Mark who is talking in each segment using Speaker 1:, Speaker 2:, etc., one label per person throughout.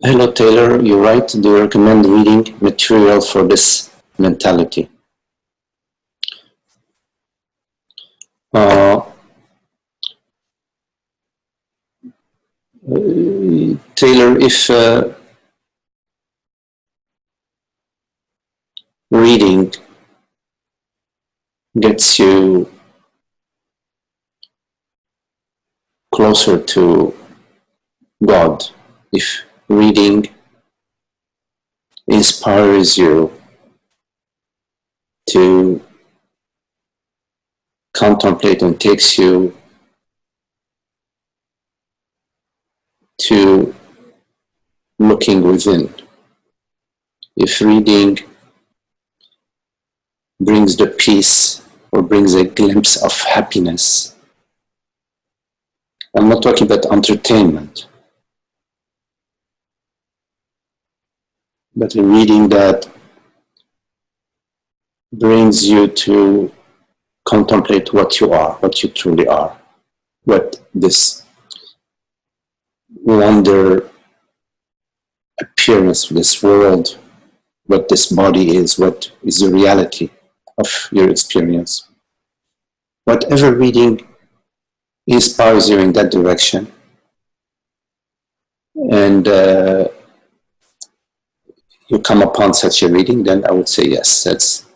Speaker 1: Hello Taylor, you write, do you recommend reading material for this mentality? Taylor, if reading gets you closer to God, if reading inspires you to contemplate and takes you to looking within, if reading brings the peace or brings a glimpse of happiness, I'm not talking about entertainment, but a reading that brings you to contemplate what you are, what you truly are, what this wonder appearance of this world, what this body is, what is the reality of your experience. Whatever reading inspires you in that direction, and you come upon such a reading, then I would say yes, that's.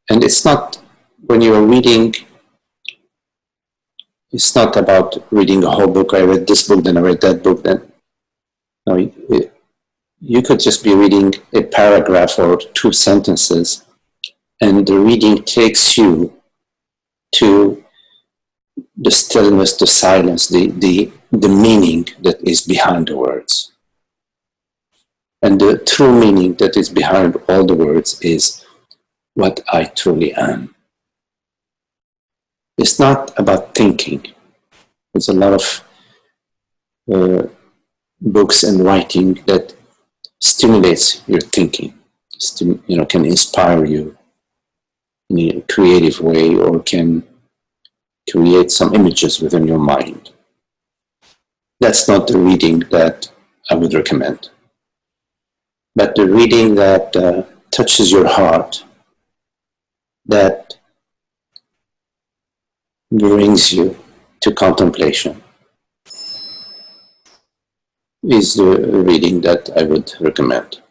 Speaker 1: And it's not, when you're reading, it's not about reading a whole book. I read this book, then I read that book, then. No, you could just be reading a paragraph or 2 sentences, and the reading takes you to the stillness, the silence, the meaning that is behind the words. And the true meaning that is behind all the words is what I truly am. It's not about thinking. There's a lot of books and writing that stimulates your thinking, can inspire you in a creative way, or can create some images within your mind. That's not the reading that I would recommend. But the reading that touches your heart, that brings you to contemplation, is the reading that I would recommend.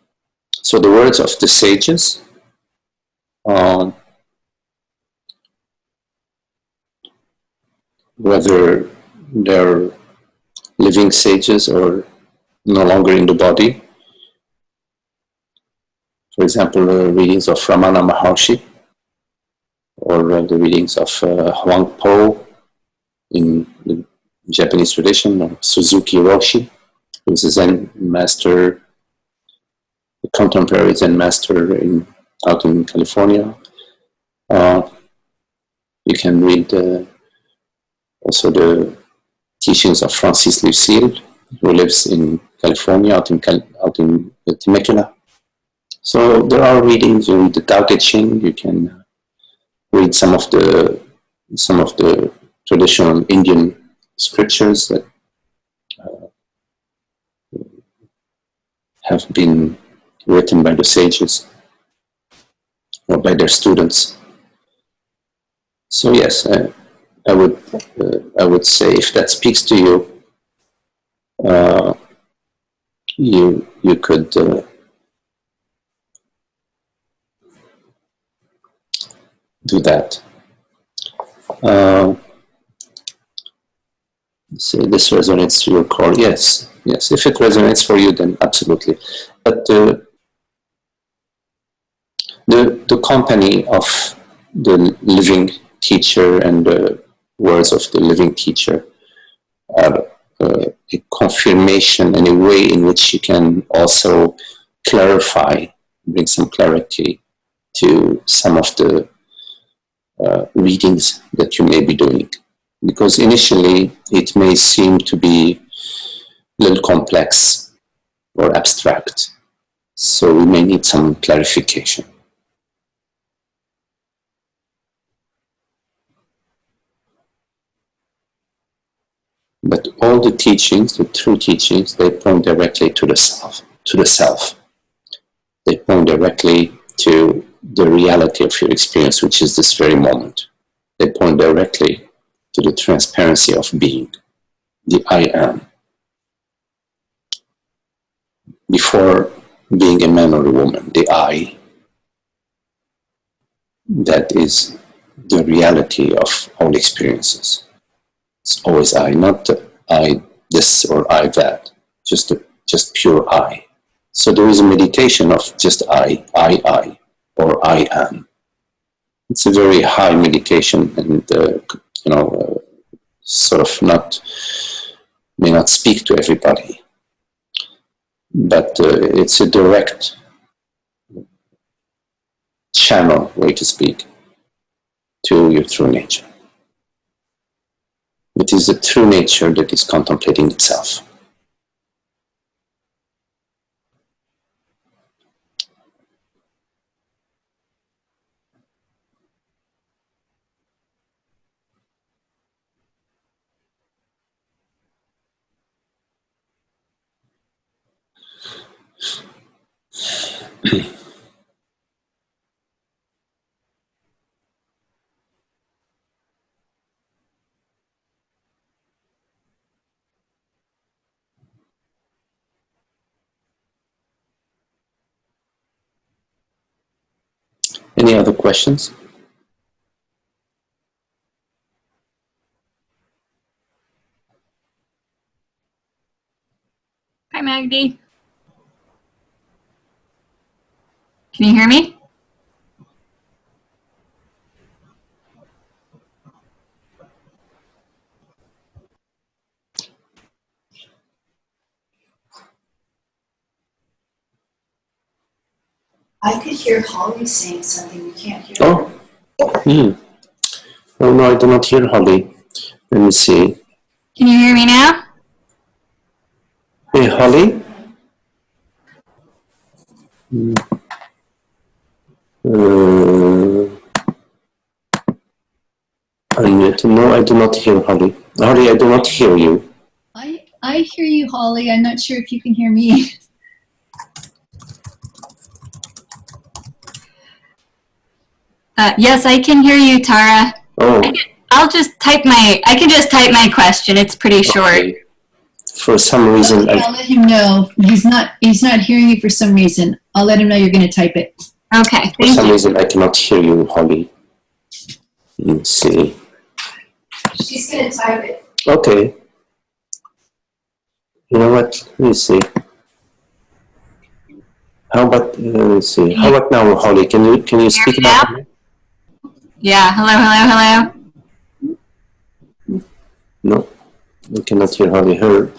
Speaker 1: So the words of the sages, whether they're living sages or no longer in the body, for example, readings of Ramana Maharshi, or the readings of Huang Po in the Japanese tradition, or Suzuki Roshi, who's a Zen master, a contemporary Zen master out in California. You can read also the teachings of Francis Lucille, who lives in California, out in Temecula. So there are readings. You read the Tao Te Ching. You can read some of the traditional Indian scriptures that have been written by the sages or by their students. So yes, I would say, if that speaks to you, you could do that. Say this resonates to your core. Yes. If it resonates for you, then absolutely. But the company of the living teacher and the words of the living teacher are a confirmation and a way in which you can also clarify, bring some clarity to some of the readings that you may be doing. Because initially it may seem to be a little complex or abstract, so we may need some clarification. But all the teachings, the true teachings, they point directly to the self, They point directly to the reality of your experience, which is this very moment. They point directly to the transparency of being, the I am. Before being a man or a woman, the I, that is the reality of all experiences. It's always I, not I this or I that, just pure I. So there is a meditation of just I, or I am. It's a very high meditation, and sort of may not speak to everybody, but it's a direct channel, way to speak, to your true nature. It is the true nature that is contemplating itself. Any other questions?
Speaker 2: Hi, Magdi. Can you hear me?
Speaker 3: I could hear Holly saying something. You can't hear
Speaker 1: her. Oh, no, I do not hear Holly. Let me see.
Speaker 2: Can you hear me now?
Speaker 1: Hey, Holly? No, I do not hear Holly. Holly, I do not hear you.
Speaker 3: I hear you, Holly. I'm not sure if you can hear me.
Speaker 2: Yes, I can hear you, Tara.
Speaker 1: Oh.
Speaker 2: I can just type my question. It's pretty short.
Speaker 1: Okay. For some reason,
Speaker 3: I'll let him know. He's not hearing you for some reason. I'll let him know you're going to type it.
Speaker 2: Okay.
Speaker 1: For some reason, I cannot hear you, Holly. Let's see.
Speaker 3: She's going to type it.
Speaker 1: Okay. You know what? Let me see. How about let's see. How about now, Holly? Can you speak about it?
Speaker 2: Yeah. Hello.
Speaker 1: No, I cannot hear Holly. Her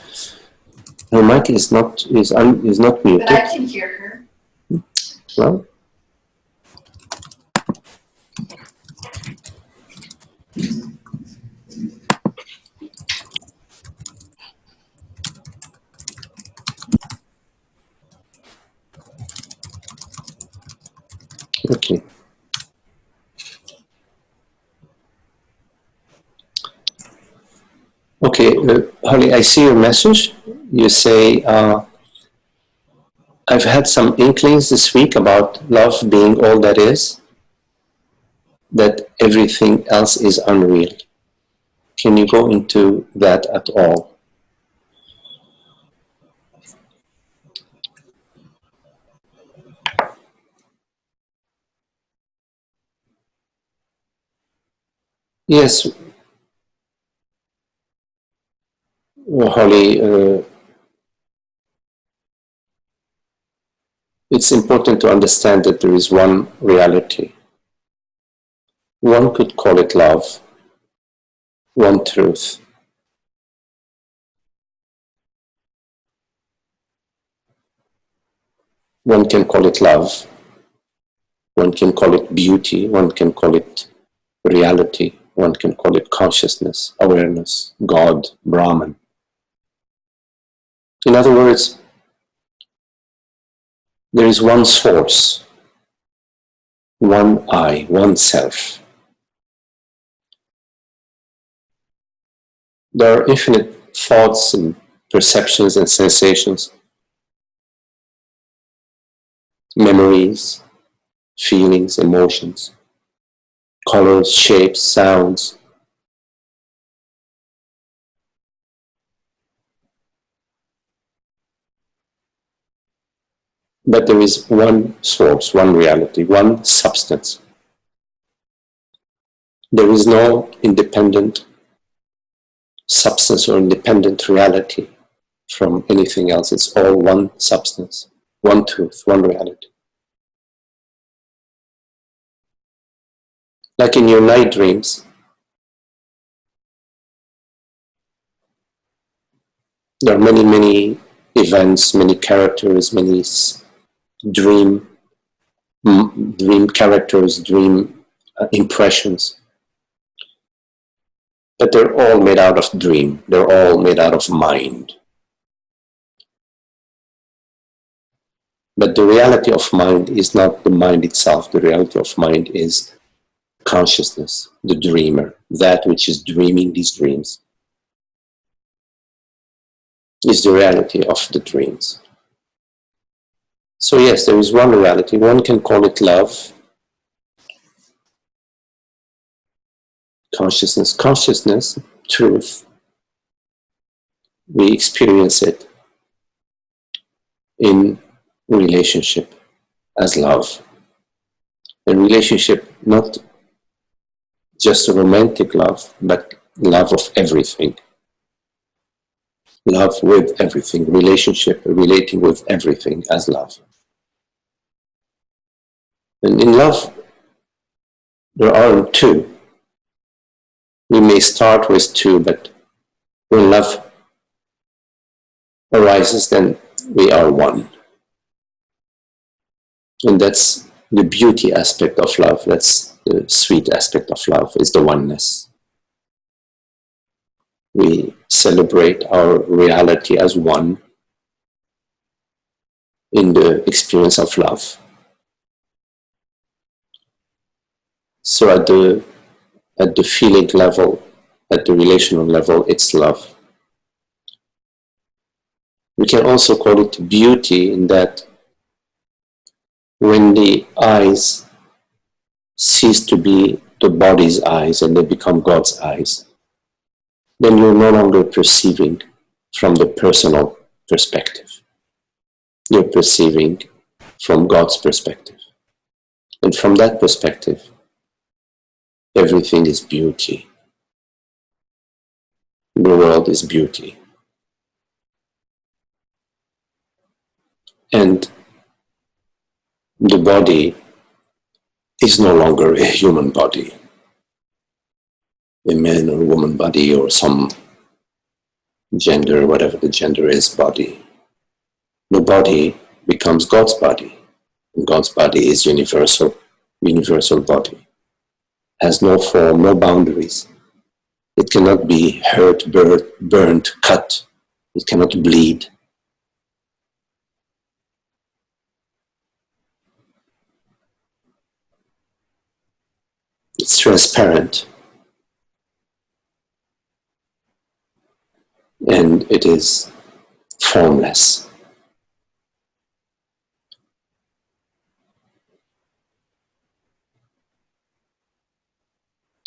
Speaker 1: mic is not muted.
Speaker 3: But I can hear her.
Speaker 1: Well. Okay. Okay, Holly, I see your message. You say, I've had some inklings this week about love being all that is, that everything else is unreal. Can you go into that at all? Yes. Holly, it's important to understand that there is one reality. One could call it love, one truth. One can call it love, one can call it beauty, one can call it reality, one can call it consciousness, awareness, God, Brahman. In other words, there is one source, one I, one self. There are infinite thoughts and perceptions and sensations, memories, feelings, emotions, colors, shapes, sounds. But there is one source, one reality, one substance. There is no independent substance or independent reality from anything else. It's all one substance, one truth, one reality. Like in your night dreams, there are many, many events, many characters, many dream characters, dream impressions. But they're all made out of dream. They're all made out of mind. But the reality of mind is not the mind itself. The reality of mind is consciousness, the dreamer, that which is dreaming these dreams, is the reality of the dreams. So yes, there is one reality. One can call it love, consciousness, truth. We experience it in relationship as love. A relationship, not just a romantic love, but love of everything. Love with everything, relationship, relating with everything as love. And in love, there are two. We may start with two, but when love arises, then we are one. And that's the beauty aspect of love. That's the sweet aspect of love, is the oneness. We celebrate our reality as one in the experience of love. So at the feeling level, at the relational level, it's love. We can also call it beauty, in that when the eyes cease to be the body's eyes and they become God's eyes, then you're no longer perceiving from the personal perspective. You're perceiving from God's perspective. And from that perspective, everything is beauty. The world is beauty. And the body is no longer a human body, a man or woman body, or some gender, whatever the gender is, body. The body becomes God's body. And God's body is universal body. Has no form, no boundaries. It cannot be hurt, burnt, cut. It cannot bleed. It's transparent. And it is formless.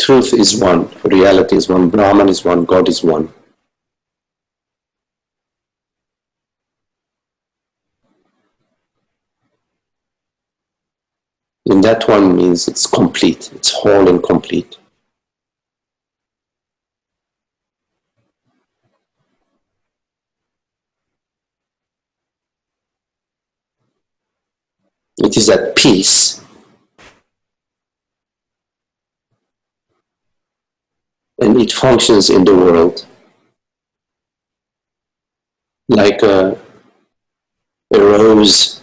Speaker 1: Truth is one, reality is one, Brahman is one, God is one. And that one means it's complete, it's whole and complete. It is at peace. And it functions in the world like a rose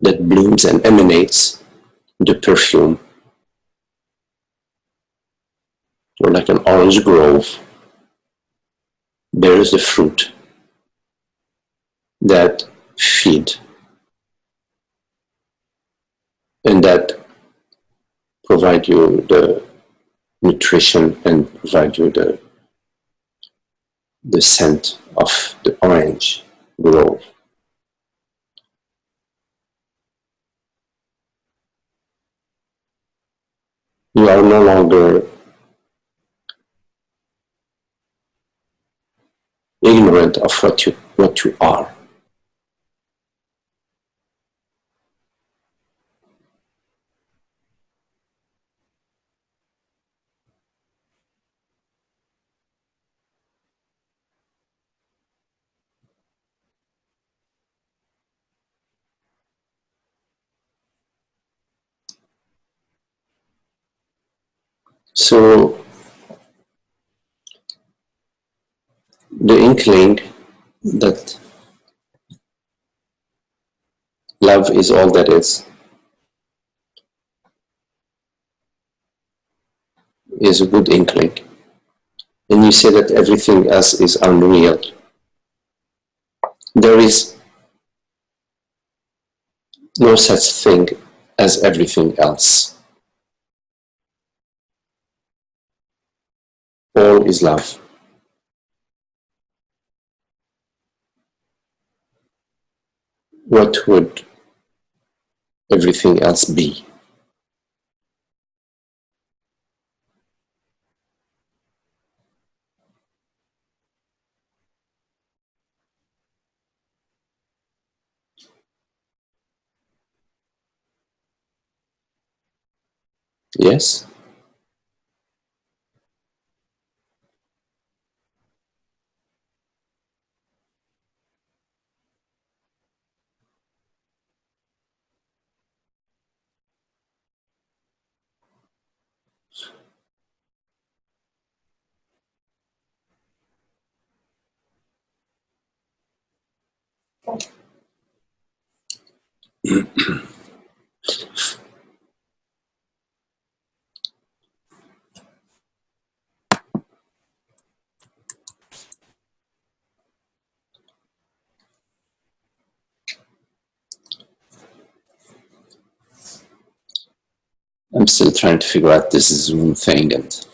Speaker 1: that blooms and emanates the perfume, or like an orange grove bears the fruit that feed and that provide you the nutrition and provide you the the scent of the orange grove. You are no longer ignorant of what you are. So the inkling that love is all that is a good inkling. And you say that everything else is unreal. There is no such thing as everything else. All is love. What would everything else be? Yes? I'm still trying to figure out this Zoom thing, and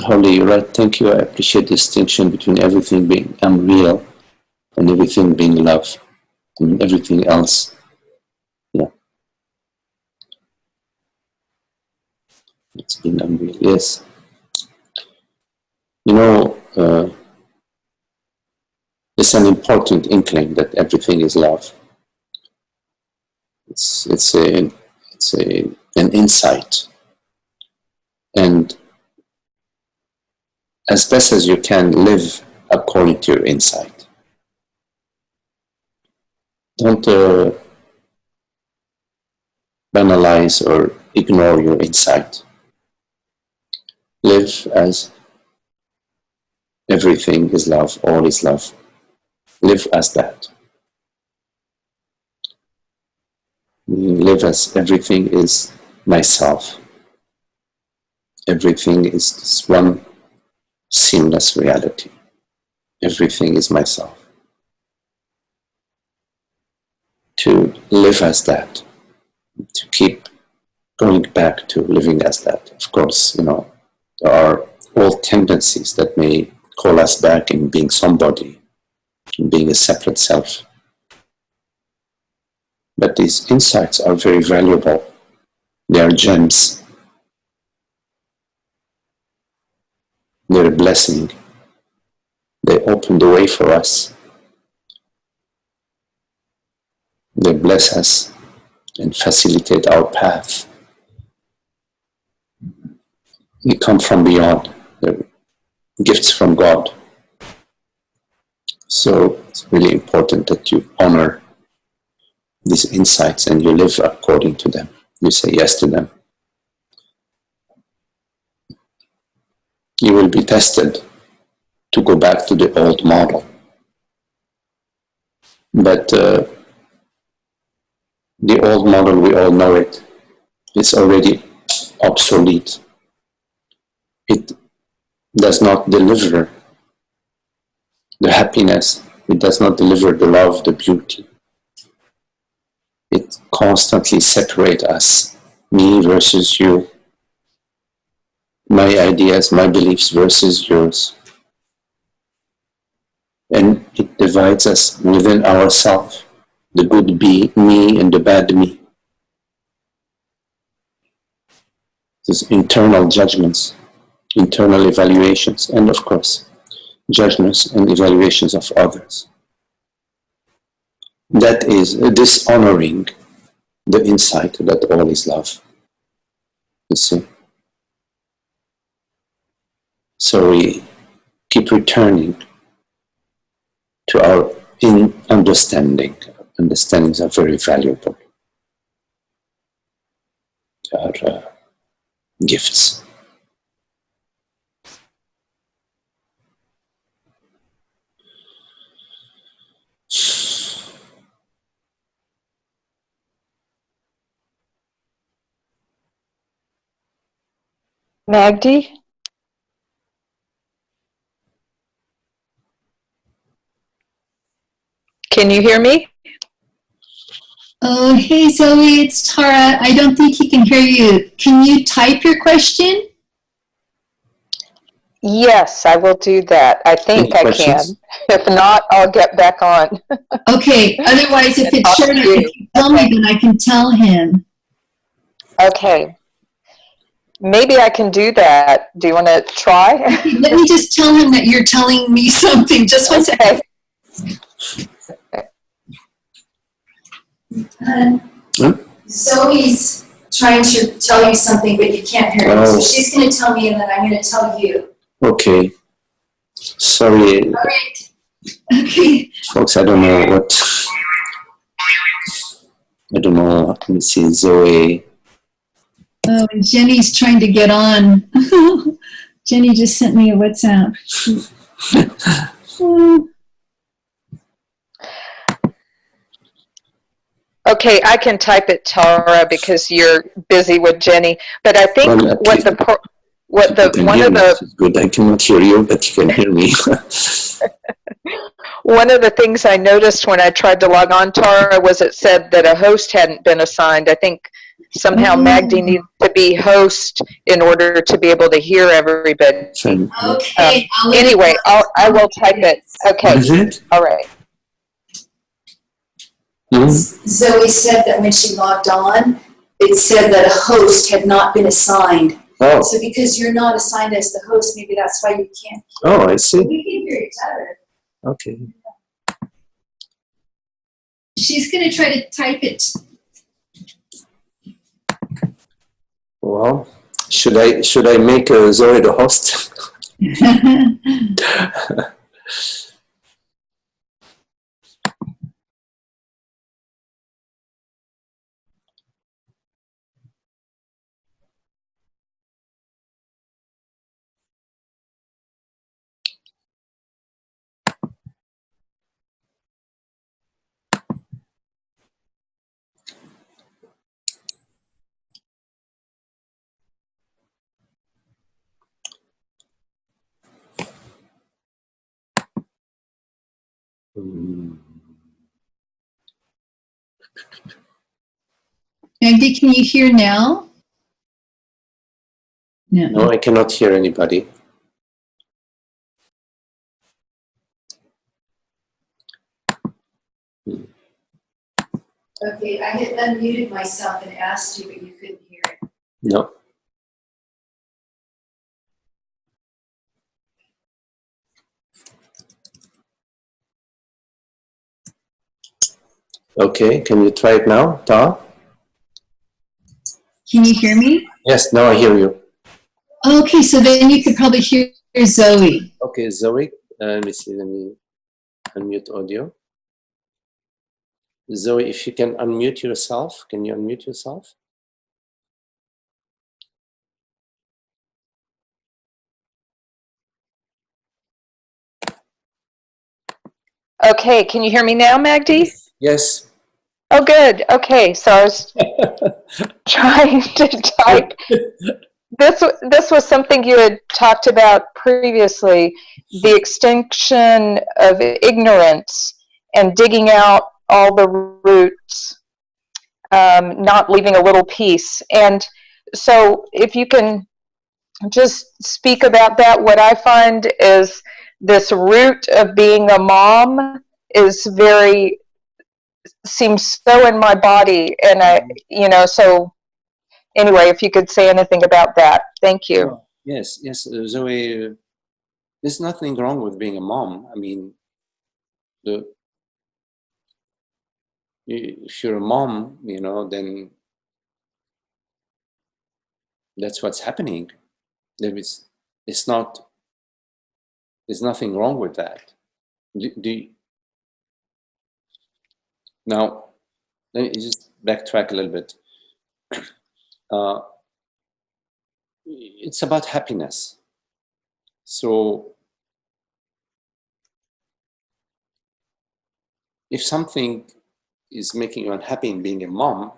Speaker 1: Holly, you're right. Thank you. I appreciate the distinction between everything being unreal and everything being love. I mean, everything else, yeah, it's being unreal. Yes. You know, it's an important inkling that everything is love. It's an insight, and as best as you can, live according to your insight. Don't banalize or ignore your insight. Live as everything is love, all is love. Live as that. Live as everything is myself. Everything is this one seamless reality. Everything is myself. To live as that, to keep going back to living as that. Of course, you know, there are all tendencies that may call us back in being somebody, in being a separate self. But these insights are very valuable. They are gems. They're a blessing. They open the way for us. They bless us and facilitate our path. They come from beyond. They're gifts from God. So it's really important that you honor these insights and you live according to them. You say yes to them. you will be tested to go back to the old model. But the old model, we all know it, it's already obsolete. It does not deliver the happiness. It does not deliver the love, the beauty. It constantly separates us, me versus you, my ideas, my beliefs versus yours. And it divides us within ourselves, the good me and the bad me. These internal judgments, internal evaluations, and of course, judgments and evaluations of others. That is dishonoring the insight that all is love. You see? So we keep returning to our understanding. Understandings are very valuable. They are gifts.
Speaker 4: Magdi? Can you hear me?
Speaker 3: Oh, hey Zoe, it's Tara. I don't think he can hear you. Can you type your question?
Speaker 4: Yes, I will do that. I think I can. If not, I'll get back on.
Speaker 3: Okay, otherwise if it's short, if you tell me, then I can tell him.
Speaker 4: Okay. Maybe I can do that. Do you want to try?
Speaker 3: Okay, let me just tell him that you're telling me something. Just one second. Zoe's trying to tell you something, but you can't hear her. So she's going to tell me, and then I'm going to tell you.
Speaker 1: Okay. Sorry.
Speaker 3: All right. Okay.
Speaker 1: Folks, I don't know what. I don't know. Let me see, Zoe.
Speaker 3: Oh, and Jenny's trying to get on. Jenny just sent me a WhatsApp.
Speaker 4: Okay, I can type it, Tara, because you're busy with Jenny. But I think
Speaker 1: good. I cannot hear you, but you can hear me.
Speaker 4: One of the things I noticed when I tried to log on, Tara, was it said that a host hadn't been assigned. I think somehow Magdi needs to be host in order to be able to hear everybody.
Speaker 3: Okay.
Speaker 4: Anyway, I will type it. Okay.
Speaker 1: Is it?
Speaker 4: All right.
Speaker 3: Zoe said that when she logged on, it said that a host had not been assigned.
Speaker 1: Oh.
Speaker 3: So because you're not assigned as the host, maybe that's why you can't.
Speaker 1: Oh, I see.
Speaker 3: We can hear each other.
Speaker 1: Okay.
Speaker 3: She's going to try to type it.
Speaker 1: Well, should I make Zoe the host?
Speaker 3: Magdi, can you hear now?
Speaker 1: No, I cannot hear anybody.
Speaker 3: Okay, I had unmuted myself and asked you, but you couldn't hear it.
Speaker 1: No. Okay, can you try it now, Ta?
Speaker 3: Can you hear me?
Speaker 1: Yes, now I hear you.
Speaker 3: Okay, so then you could probably hear Zoe.
Speaker 1: Okay, Zoe, let me see, let me unmute audio. Zoe, if you can unmute yourself, can you unmute yourself?
Speaker 4: Okay, can you hear me now, Magdi?
Speaker 1: Yes.
Speaker 4: Oh, good. Okay, so I was trying to type. This was something you had talked about previously, the extinction of ignorance and digging out all the roots, not leaving a little piece. And so if you can just speak about that, what I find is this root of being a mom is very, seems so in my body. And so anyway, if you could say anything about that. Thank you.
Speaker 1: Well, yes, Zoe, there's nothing wrong with being a mom. I mean, if you're a mom, then that's what's happening. There's nothing wrong with that. Now, let me just backtrack a little bit. It's about happiness. So if something is making you unhappy in being a mom,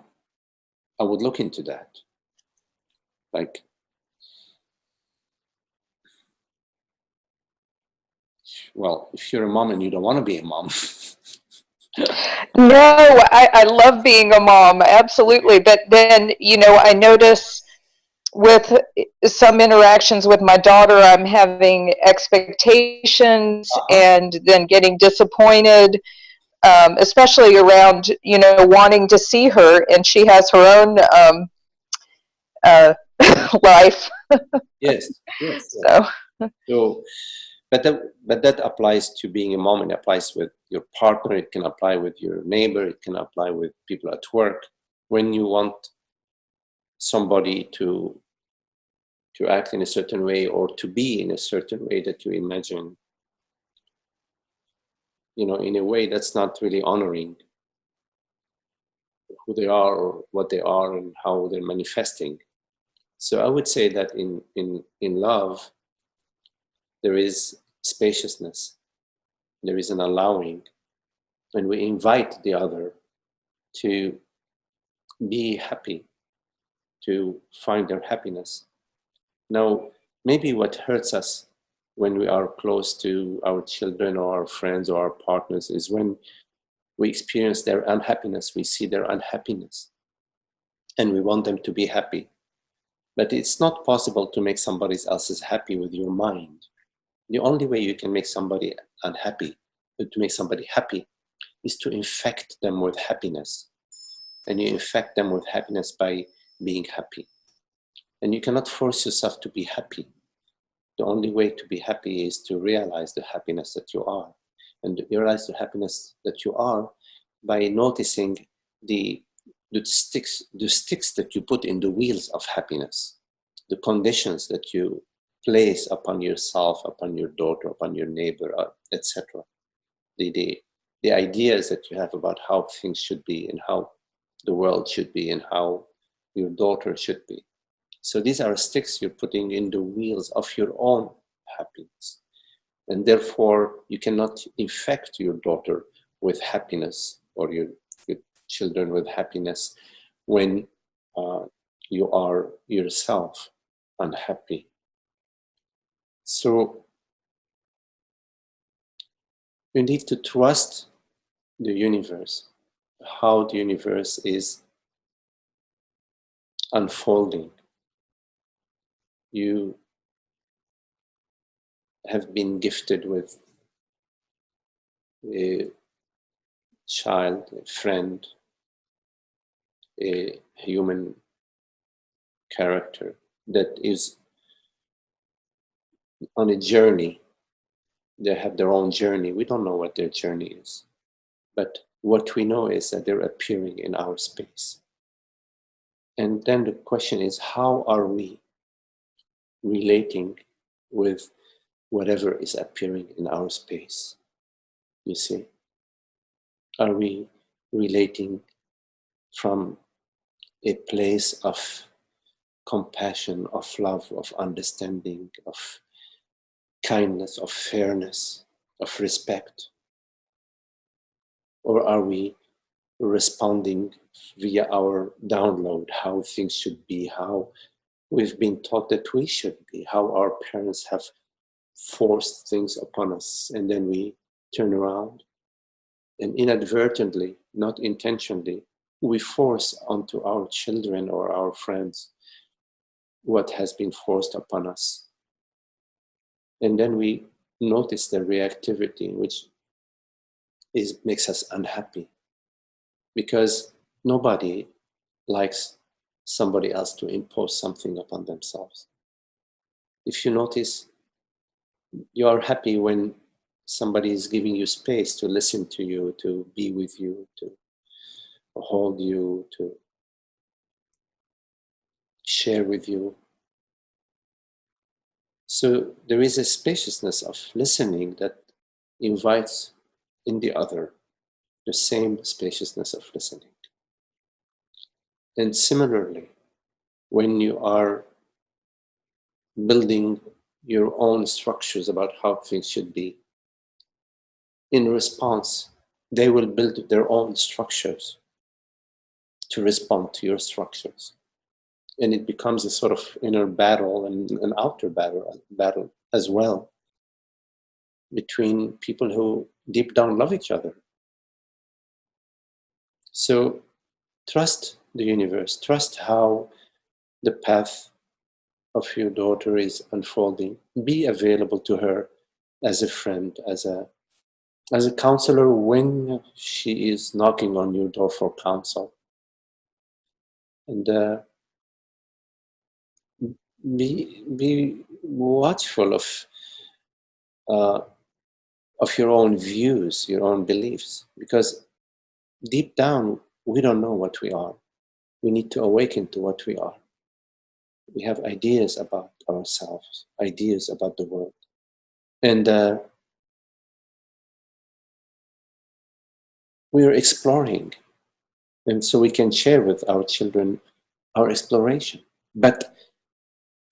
Speaker 1: I would look into that. Like, well, if you're a mom and you don't want to be a mom.
Speaker 4: No, I love being a mom, absolutely. But then, I notice with some interactions with my daughter, I'm having expectations and then getting disappointed, especially around, wanting to see her, and she has her own life.
Speaker 1: Yes. So, but that applies to being a mom. It applies with your partner. It can apply with your neighbor. It can apply with people at work. When you want somebody to act in a certain way or to be in a certain way that you imagine, in a way that's not really honoring who they are or what they are and how they're manifesting. So I would say that in love, there is spaciousness. There is an allowing. When we invite the other to be happy, to find their happiness. Now, maybe what hurts us when we are close to our children or our friends or our partners is when we experience their unhappiness, we see their unhappiness, and we want them to be happy. But it's not possible to make somebody else happy with your mind. The only way you can make somebody unhappy, to make somebody happy, is to infect them with happiness. And you infect them with happiness by being happy. And you cannot force yourself to be happy. The only way to be happy is to realize the happiness that you are. And you realize the happiness that you are by noticing the sticks that you put in the wheels of happiness, the conditions that you place upon yourself, upon your daughter, upon your neighbor, etc. The ideas that you have about how things should be and how the world should be and how your daughter should be. So these are sticks you're putting in the wheels of your own happiness. And therefore, you cannot infect your daughter with happiness or your children with happiness when you are yourself unhappy. So you need to trust the universe, how the universe is unfolding. You have been gifted with a child, a friend, a human character that is on a journey. They have their own journey. We don't know what their journey is. But what we know is that they're appearing in our space. And then the question is, how are we relating with whatever is appearing in our space? You see? Are we relating from a place of compassion, of love, of understanding, of kindness, of fairness, of respect? Or are we responding via our download, how things should be, how we've been taught that we should be, how our parents have forced things upon us, and then we turn around and inadvertently, not intentionally, we force onto our children or our friends what has been forced upon us. And then we notice the reactivity, which makes us unhappy, because nobody likes somebody else to impose something upon themselves. If you notice, you are happy when somebody is giving you space to listen to you, to be with you, to hold you, to share with you. So there is a spaciousness of listening that invites in the other the same spaciousness of listening. And similarly, when you are building your own structures about how things should be, in response, they will build their own structures to respond to your structures. And it becomes a sort of inner battle and an outer battle as well between people who deep down love each other. So trust the universe, trust how the path of your daughter is unfolding. Be available to her as a friend, as a counselor when she is knocking on your door for counsel. And be watchful of your own views, your own beliefs, because deep down we don't know what we are. We need to awaken to what we are. We have ideas about ourselves, ideas about the world, and we are exploring, and so we can share with our children our exploration, but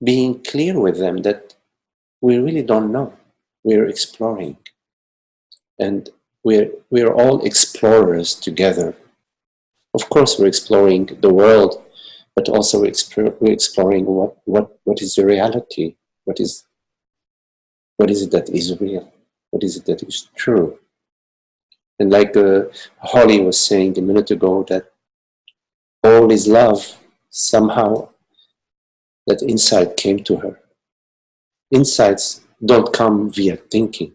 Speaker 1: being clear with them that we really don't know. We're exploring, and we're all explorers together. Of course, we're exploring the world, but also we're exploring what is the reality, what is it that is real, what is it that is true. And like Holly was saying a minute ago, that all is love, somehow that insight came to her. Insights don't come via thinking.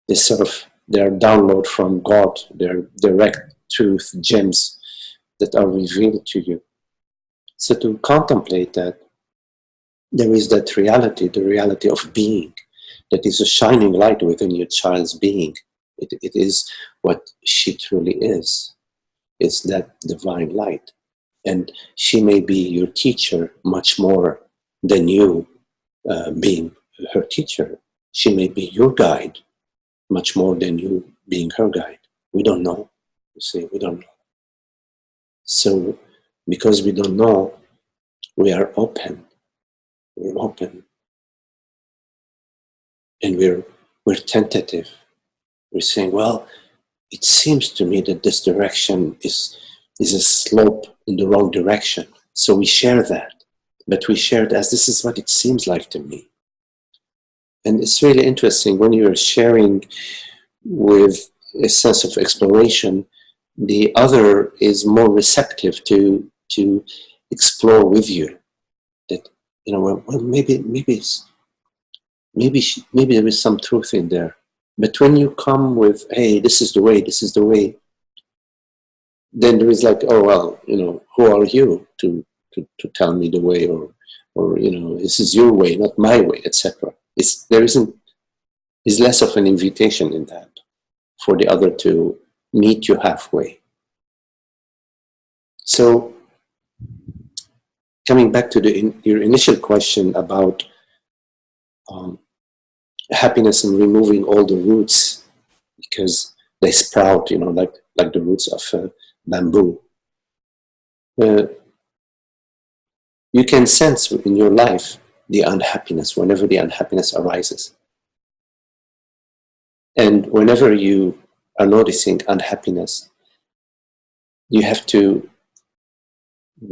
Speaker 1: They're download from God. They're direct truth gems that are revealed to you. So to contemplate that, there is that reality, the reality of being, that is a shining light within your child's being. It is what she truly is. It's that divine light. And she may be your teacher much more than you being her teacher. She may be your guide much more than you being her guide. We don't know. You see, we don't know. So because we don't know, we are open. We're open. And we're tentative. We're saying, well, it seems to me that this direction is a slope in the wrong direction. So we share that. But we share it as this is what it seems like to me. And it's really interesting when you're sharing with a sense of exploration, the other is more receptive to explore with you. That, you know, well, maybe there is some truth in there. But when you come with, hey, this is the way, then there is like, oh, well, you know, who are you to tell me the way, or you know, this is your way, not my way, etc. Is less of an invitation in that for the other to meet you halfway. So coming back to your initial question about happiness and removing all the roots, because they sprout, you know, like the roots of bamboo. You can sense in your life the unhappiness whenever the unhappiness arises. And whenever you are noticing unhappiness, you have to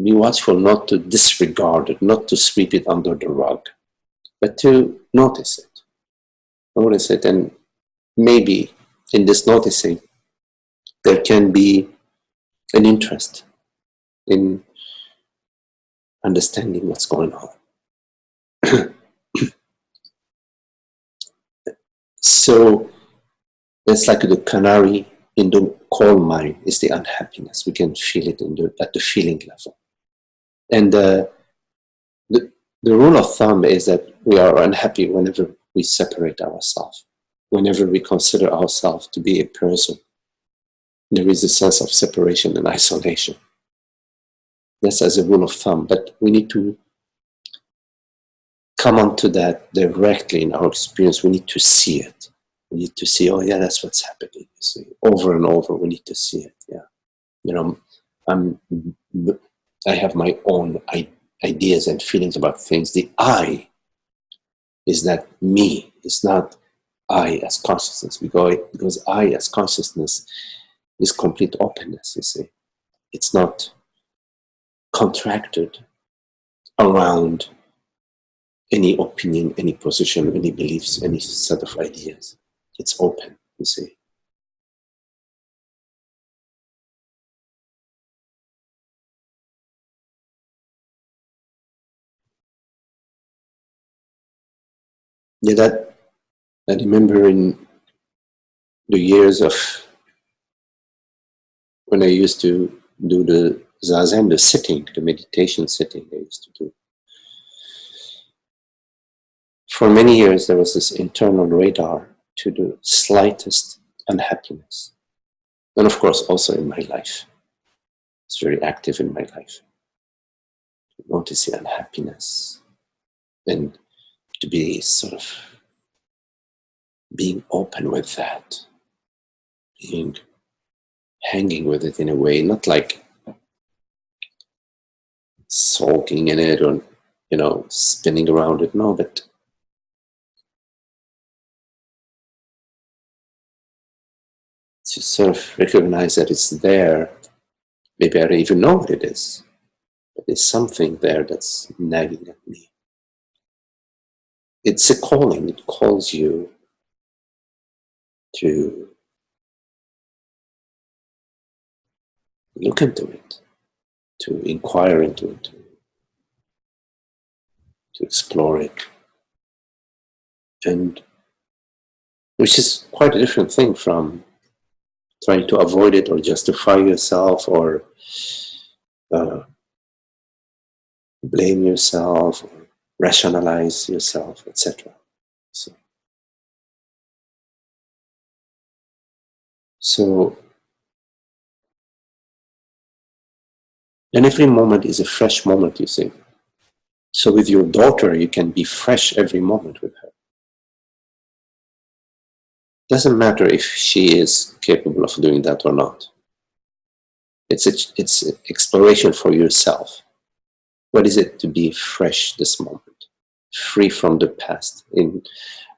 Speaker 1: be watchful not to disregard it, not to sweep it under the rug, but to notice it. Notice it, and maybe in this noticing, there can be an interest in understanding what's going on. So it's like the canary in the coal mine is the unhappiness. We can feel it at the feeling level. And the rule of thumb is that we are unhappy whenever we separate ourselves, whenever we consider ourselves to be a person. There is a sense of separation and isolation. That's as a rule of thumb, but we need to come onto that directly in our experience. We need to see it. We need to see, oh yeah, that's what's happening. You see, over and over, we need to see it. Yeah, you know, I have my own ideas and feelings about things. The I is not me. It's not I as consciousness. Because I as consciousness is complete openness. You see, it's not contracted around any opinion, any position, any beliefs, any set of ideas. It's open, you see. Yeah, that I remember in the years of when I used to do the zazen, the sitting, the meditation sitting I used to do. For many years, there was this internal radar to the slightest unhappiness. And of course, also in my life. It's very active in my life. To notice the unhappiness and to be sort of being open with that, being hanging with it in a way, not like sulking in it or, spinning around it. No, but to sort of recognize that it's there. Maybe I don't even know what it is, but there's something there that's nagging at me. It's a calling. It calls you to look into it, to inquire into it, to explore it. And which is quite a different thing from trying to avoid it or justify yourself or blame yourself or rationalize yourself, etc. So, and every moment is a fresh moment, you see. So with your daughter, you can be fresh every moment with her. Doesn't matter if she is capable of doing that or not. It's an exploration for yourself. What is it to be fresh this moment? Free from the past in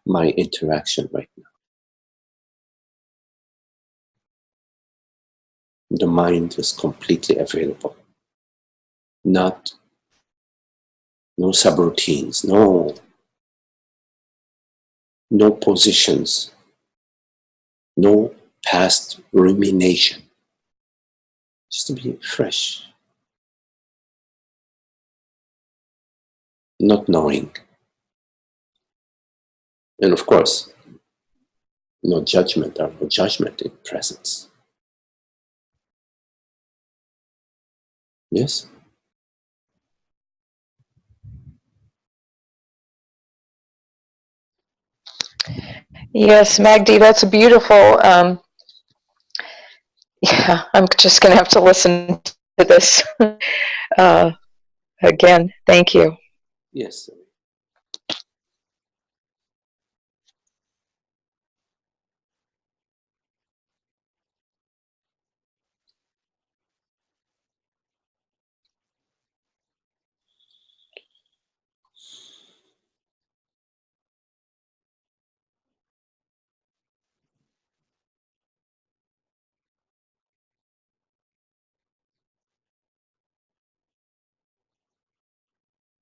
Speaker 1: my interaction right now. The mind is completely available. No subroutines, no positions, no past rumination. Just to be fresh. Not knowing. And of course, no judgment or no judgment in presence. Yes?
Speaker 4: Yes, Magdi, that's beautiful. Yeah, I'm just going to have to listen to this again. Thank you.
Speaker 1: Yes.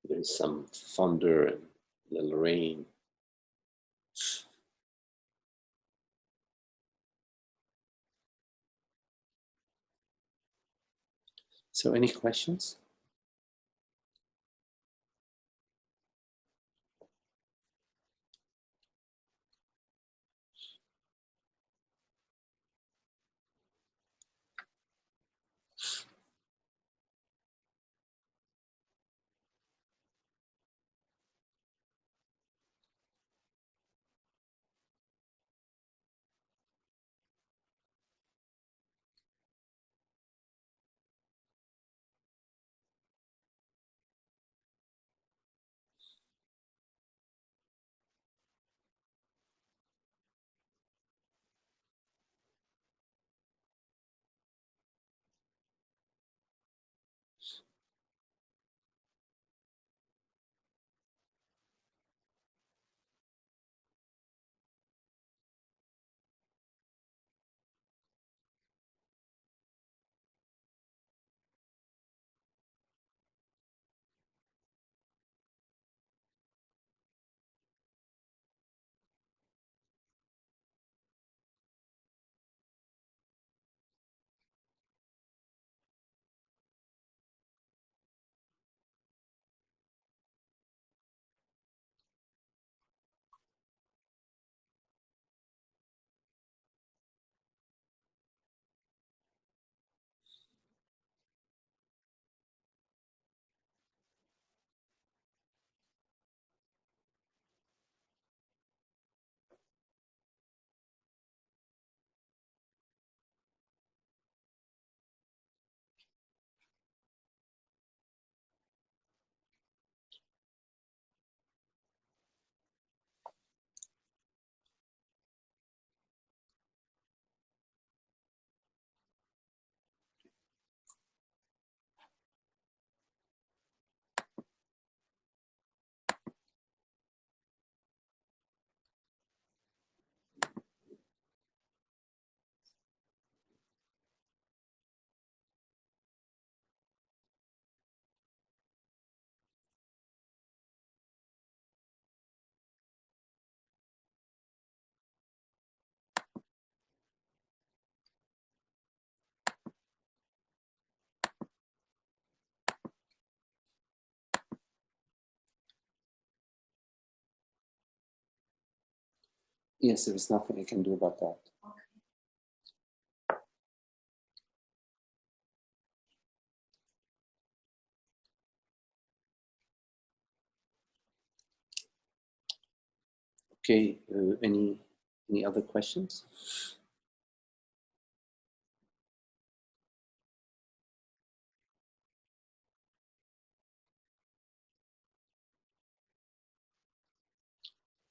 Speaker 1: There's some thunder and a little rain. So any questions? Yes, there is nothing I can do about that. Okay, any other questions?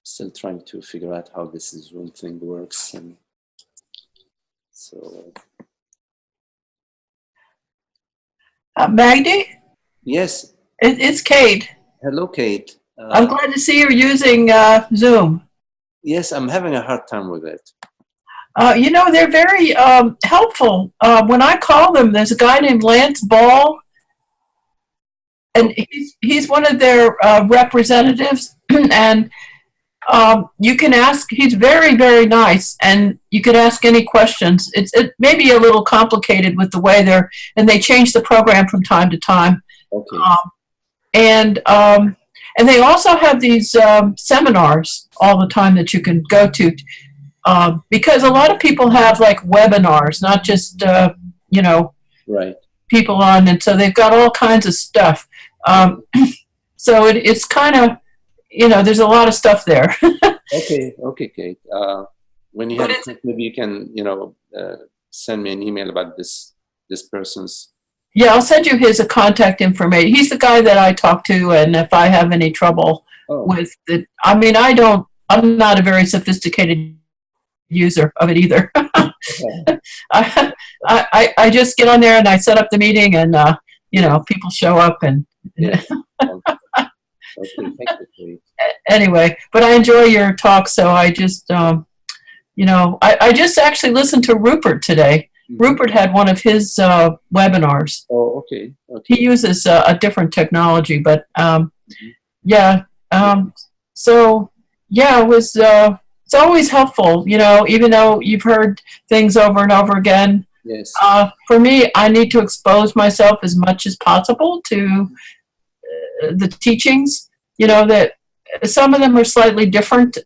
Speaker 1: Still trying to figure out how this Zoom thing works, and so
Speaker 5: Magdi,
Speaker 1: yes.
Speaker 5: it's Kate.
Speaker 1: Hello, Kate.
Speaker 5: I'm glad to see you're using Zoom.
Speaker 1: Yes, I'm having a hard time with it.
Speaker 5: You know, they're very helpful. When I call them, there's a guy named Lance Ball, and he's one of their representatives, and you can ask. He's very, very nice, and you can ask any questions. It may be a little complicated with the way they change the program from time to time.
Speaker 1: Okay.
Speaker 5: And they also have these seminars all the time that you can go to, because a lot of people have like webinars, not just
Speaker 1: Right.
Speaker 5: people on, and so they've got all kinds of stuff. So it's kind of, there's a lot of stuff there.
Speaker 1: Okay, Kate. When you have it, maybe you can, send me an email about this person's.
Speaker 5: Yeah, I'll send you his contact information. He's the guy that I talk to, and if I have any trouble with it, I mean, I'm not a very sophisticated user of it either. I just get on there and I set up the meeting, and people show up, and
Speaker 1: Yeah. Okay, thank you, Kate.
Speaker 5: Anyway, but I enjoy your talk, so I just I just actually listened to Rupert today. Mm-hmm. Rupert had one of his webinars.
Speaker 1: Oh, okay.
Speaker 5: He uses a different technology, but Yeah. So yeah, it was. It's always helpful, you know, even though you've heard things over and over again.
Speaker 1: Yes.
Speaker 5: For me, I need to expose myself as much as possible to the teachings. You know that some of them are slightly different.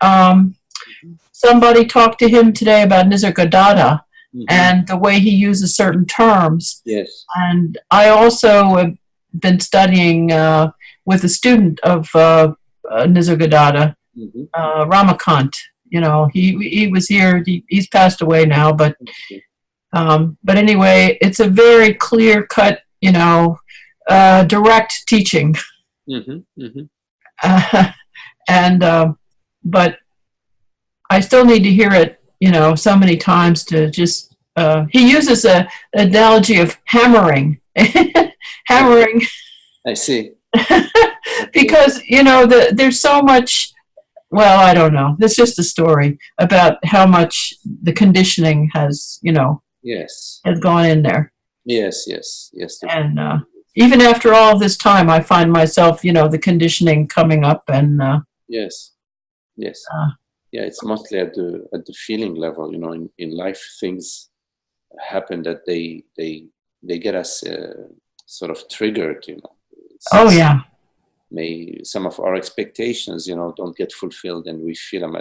Speaker 5: Somebody talked to him today about Nisargadatta and the way he uses certain terms.
Speaker 1: Yes.
Speaker 5: And I also have been studying with a student of Nisargadatta, Ramakant. You know, he was here. He's passed away now, but anyway, it's a very clear cut, you know, direct teaching. And but I still need to hear it, you know, so many times to just. He uses an analogy of hammering, hammering.
Speaker 1: I see.
Speaker 5: Because you know there's so much. Well, I don't know. It's just a story about how much the conditioning has, you know,
Speaker 1: Yes.
Speaker 5: has gone in there.
Speaker 1: Yes, yes, yes.
Speaker 5: And even after all this time, I find myself, you know, the conditioning coming up and.
Speaker 1: Yes, yes. Yeah, it's mostly at the feeling level. You know, in life, things happen that they get us sort of triggered. You know.
Speaker 5: Oh yeah.
Speaker 1: Some of our expectations, you know, don't get fulfilled, and we feel them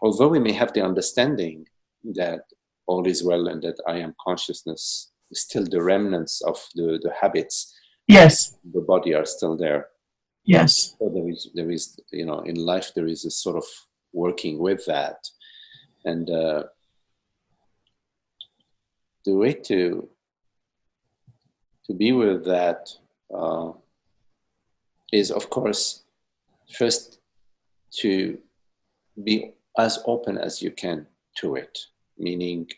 Speaker 1: although we may have the understanding that all is well and that I am consciousness, still the remnants of the habits.
Speaker 5: Yes.
Speaker 1: The body are still there.
Speaker 5: Yes.
Speaker 1: So there is, you know, in life there is a sort of working with that, and the way to be with that. Is, of course, first to be as open as you can to it, meaning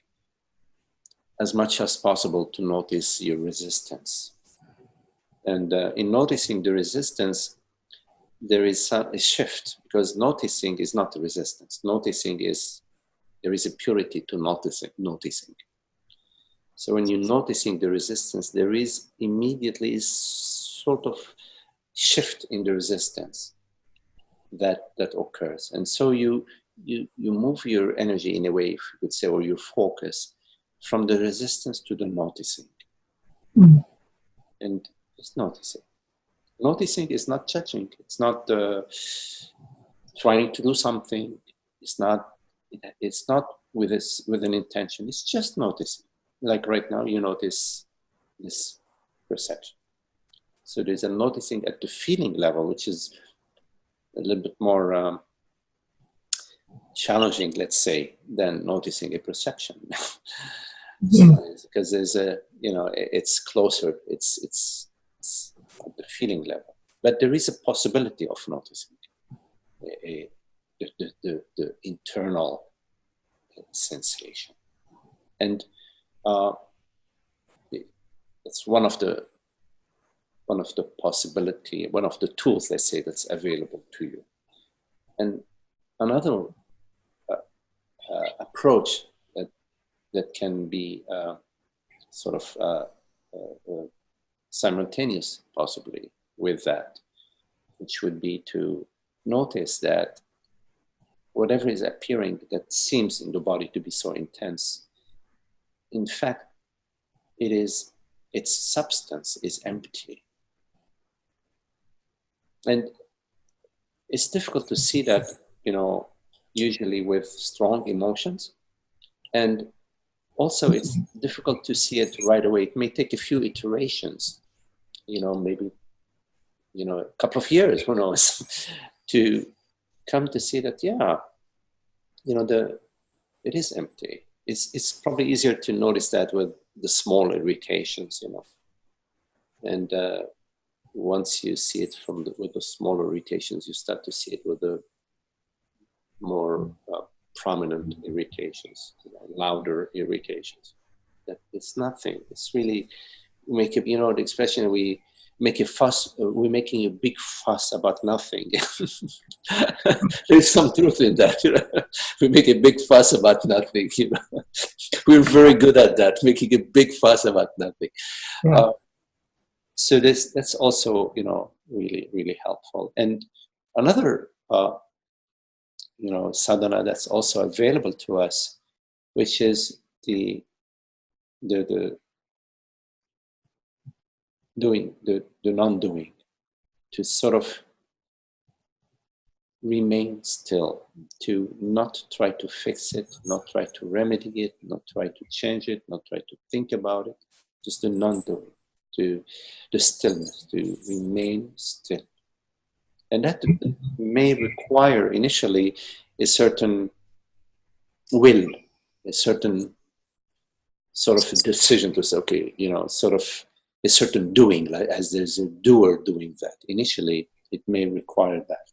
Speaker 1: as much as possible to notice your resistance. And in noticing the resistance, there is a shift, because noticing is not a resistance. Noticing is, there is a purity to noticing. So when you're noticing the resistance, there is immediately sort of shift in the resistance that occurs, and so you move your energy in a way, if you could say, or your focus from the resistance to the noticing. And just noticing. Noticing is not judging. It's not trying to do something. It's not with an intention. It's just noticing. Like right now, you notice this perception. So there's a noticing at the feeling level, which is a little bit more challenging, let's say, than noticing a perception. Because there's a, you know, it's closer, it's at the feeling level. But there is a possibility of noticing the internal sensation. And it's one of the possibility, one of the tools, let's say, that's available to you. And another approach that can be sort of simultaneous, possibly, with that, which would be to notice that whatever is appearing that seems in the body to be so intense, in fact, its substance is empty. And it's difficult to see that, you know, usually with strong emotions. And also it's difficult to see it right away. It may take a few iterations, you know, maybe, you know, a couple of years, who knows, to come to see that, yeah, you know, it is empty. It's probably easier to notice that with the small irritations, you know. And once you see it with the smaller irritations, you start to see it with the more prominent irritations, you know, louder irritations. That it's nothing. It's really, you know, the expression, we make a fuss, we're making a big fuss about nothing. There's some truth in that, you know. We make a big fuss about nothing, you know. We're very good at that, making a big fuss about nothing.
Speaker 5: Yeah.
Speaker 1: So that's also, you know, really, really helpful. And another, sadhana that's also available to us, which is the doing, the non-doing, to sort of remain still, to not try to fix it, not try to remedy it, not try to change it, not try to think about it, just the non-doing, to the stillness, to remain still. And that may require initially a certain will, a certain sort of decision to say, okay, sort of a certain doing, like as there's a doer doing that. Initially, it may require that.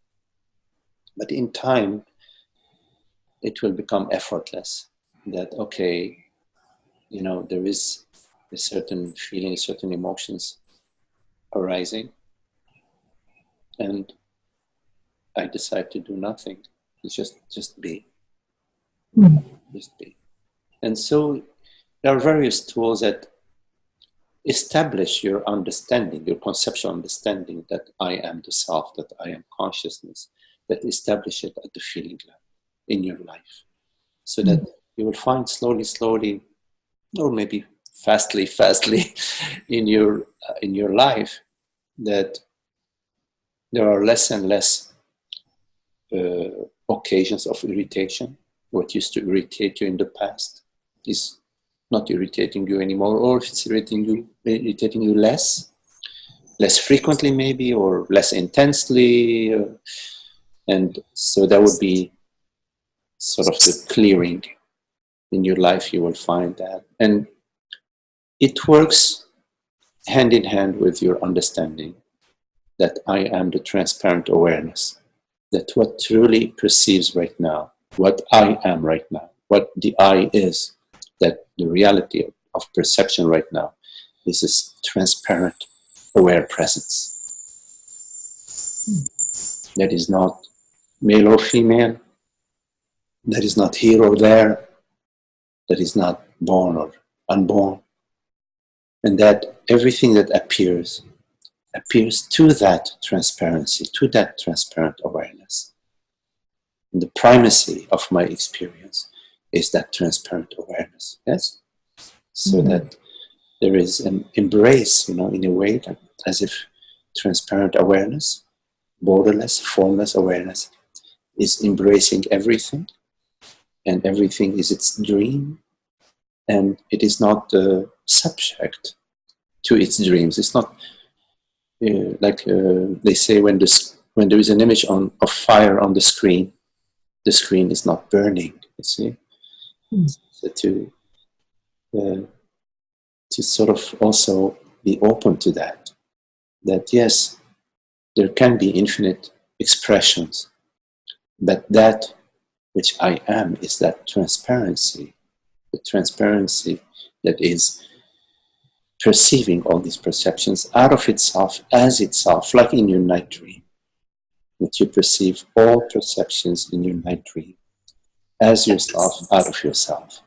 Speaker 1: But in time, it will become effortless. That, okay, there is a certain feeling, certain emotions arising, and I decide to do nothing. It's just be. Just be. And so there are various tools that establish your understanding, your conceptual understanding that I am the self, that I am consciousness, that establish it at the feeling level in your life. So that you will find slowly, or maybe fastly in your life, that there are less and less occasions of irritation. What used to irritate you in the past is not irritating you anymore, or if it's irritating you less frequently maybe, or less intensely, and so that would be sort of the clearing in your life. You will find that, and it works hand in hand with your understanding that I am the transparent awareness, that what truly perceives right now, what I am right now, what the I is, that the reality of perception right now is this transparent, aware presence. That is not male or female, that is not here or there, that is not born or unborn, and that everything that appears to that transparency, to that transparent awareness. And the primacy of my experience is that transparent awareness, yes? So that there is an embrace, in a way, that as if transparent awareness, borderless, formless awareness is embracing everything, and everything is its dream, and it is not subject to its dreams. It's not like they say, when there is an image of fire on the screen is not burning, you see. So to sort of also be open to that yes, there can be infinite expressions, but that which I am is that transparency, the transparency that is perceiving all these perceptions out of itself, as itself, like in your night dream, that you perceive all perceptions in your night dream as yourself, out of yourself,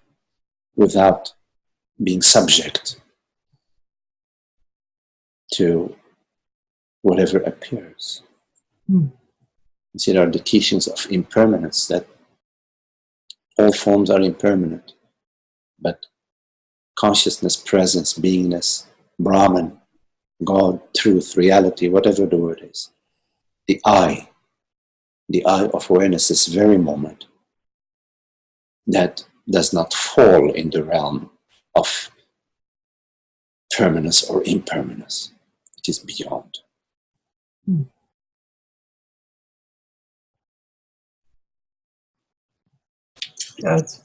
Speaker 1: without being subject to whatever appears. These are the teachings of impermanence, that all forms are impermanent, but consciousness, presence, beingness, Brahman, God, truth, reality, whatever the word is, the I of awareness, this very moment, that does not fall in the realm of permanence or impermanence. It is beyond.
Speaker 5: Yes.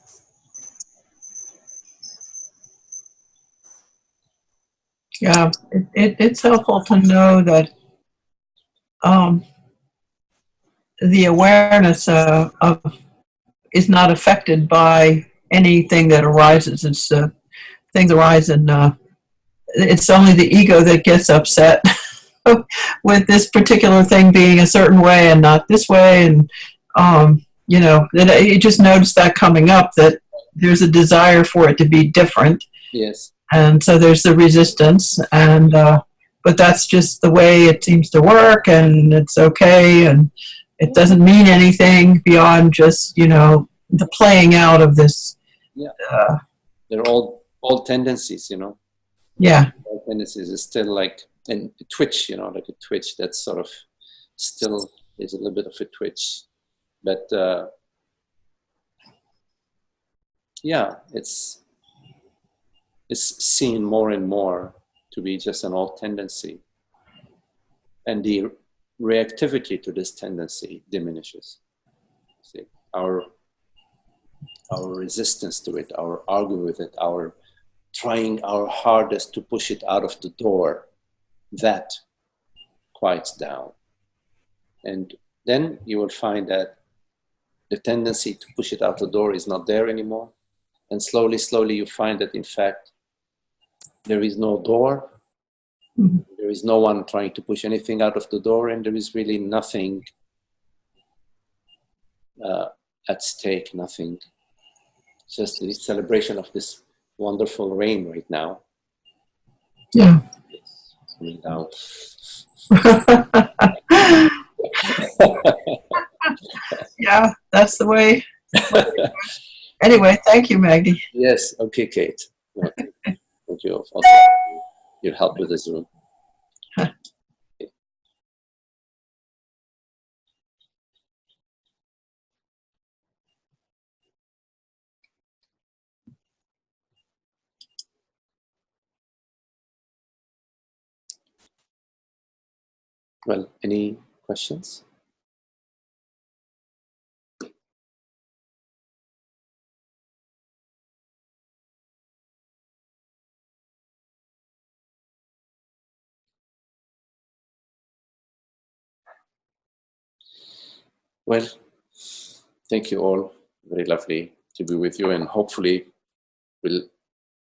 Speaker 5: Yeah, it's helpful to know that the awareness of is not affected by anything that arises. It's things arise, and it's only the ego that gets upset with this particular thing being a certain way and not this way, and you just notice that coming up, that there's a desire for it to be different.
Speaker 1: Yes.
Speaker 5: And so there's the resistance, and but that's just the way it seems to work, and it's okay, and it doesn't mean anything beyond just, you know, the playing out of this.
Speaker 1: Yeah. They're all tendencies, you know.
Speaker 5: Yeah.
Speaker 1: All tendencies is still like, and twitch, you know, like a twitch that's sort of still, there's a little bit of a twitch. But yeah, it's seen more and more to be just an old tendency. And the reactivity to this tendency diminishes. See, our resistance to it, our arguing with it, our trying our hardest to push it out of the door, that quiets down. And then you will find that the tendency to push it out the door is not there anymore. And slowly, slowly you find that in fact, there is no door.
Speaker 5: Mm-hmm.
Speaker 1: There is no one trying to push anything out of the door, and there is really nothing at stake, nothing. Just the celebration of this wonderful rain right now.
Speaker 5: Yeah.
Speaker 1: It's coming down.
Speaker 5: Yeah, that's the way. Anyway, thank you, Maggie.
Speaker 1: Yes, okay, Kate. Thank you also your help with the Zoom. Well, any questions? Well, thank you all. Very lovely to be with you, and hopefully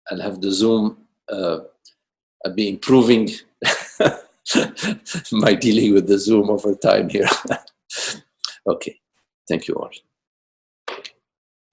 Speaker 1: I'll have the Zoom be improving my dealing with the Zoom over time here. Okay, thank you all.